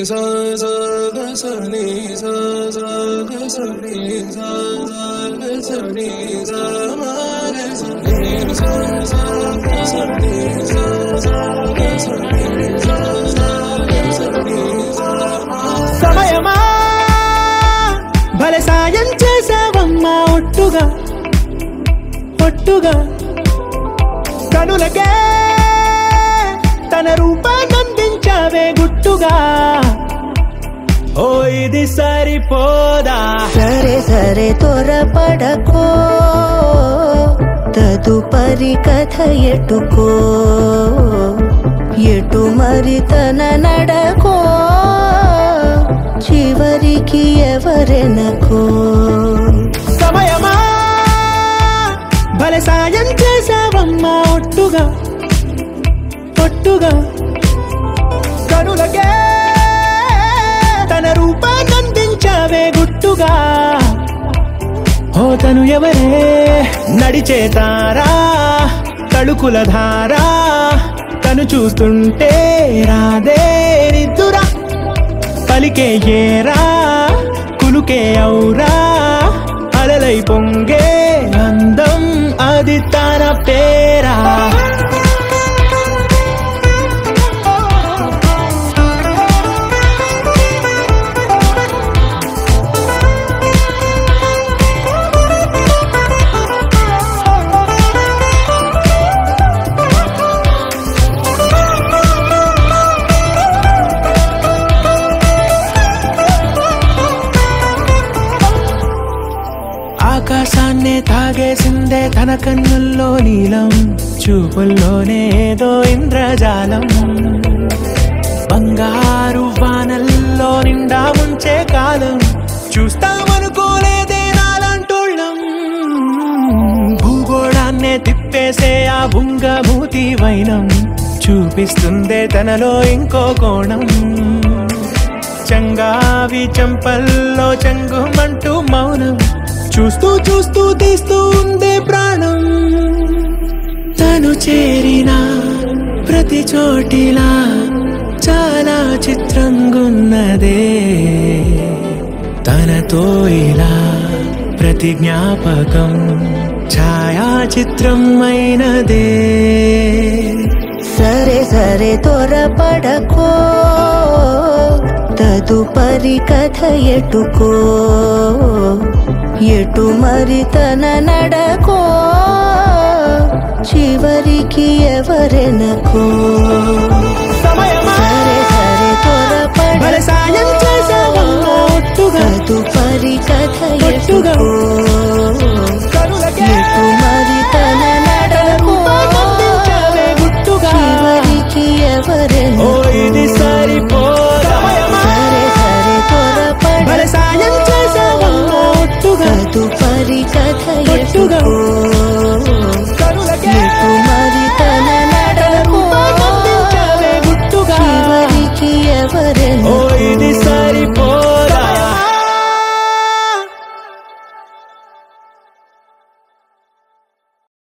sa sa ga sa ni sa sa ga sa ni sa sa ga sa ni sa ma ga sa ni sa sa ga sa ni sa sa ga sa ni sa sa ga sa ni sa ma సమయమా భలే సాయం చేసావమ్మా ఒట్టుగా ఒట్టుగా కనులకే తన రూపాన్నందించావే గుట్టుగా ఓ ఇది సరిపోదా సరే సరే త్వరపడకో తదుపరి కథ ఎటుకో ఎటు మరి తన నడకో చివరికి ఎవరెనకో సమయమా భలే సాయం చేసావమ్మా ఒట్టుగా ఒట్టుగా కనులకే తన రూపాన్నందించావే గుట్టుగా ఓ తను ఎవరే నడిచే తారా తళుకుల ధారా తను చూస్తుంటే రాదే నిద్దురా పలికే ఏరా కులుకే ఔరా అలలై పొంగే అందం అది తన పేరా ఆకాశాన్నే తాగేసిందే తన కన్నుల్లో నీలం చూపుల్లోనే ఏదో ఇంద్రజాలం బంగారు వానల్లో నిండా ముంచే కాలం చూస్తామనుకోలేదే నాలంటోళ్ళం భూగోళాన్నే తిప్పేసే ఆ బుంగమూతి వైనం చూపిస్తుందే తనలో ఇంకో కోణం చంగావి చంపల్లో చెంగుమంటూ మౌనం చూస్తూ చూస్తూ తీస్తూ ఉందే ప్రాణం తను చేరిన ప్రతి చోటిలా చాలా చిత్రంగున్నదే తనతో ఇలా ప్రతి జ్ఞాపకం ఛాయాచిత్రం అయినదే సరే సరే త్వరపడకో తదుపరి కథ ఎటుకో ఎటు మరి తన నడకో చివరికి ఎవరెనకో సమయమా సరే సరే త్వరపడకో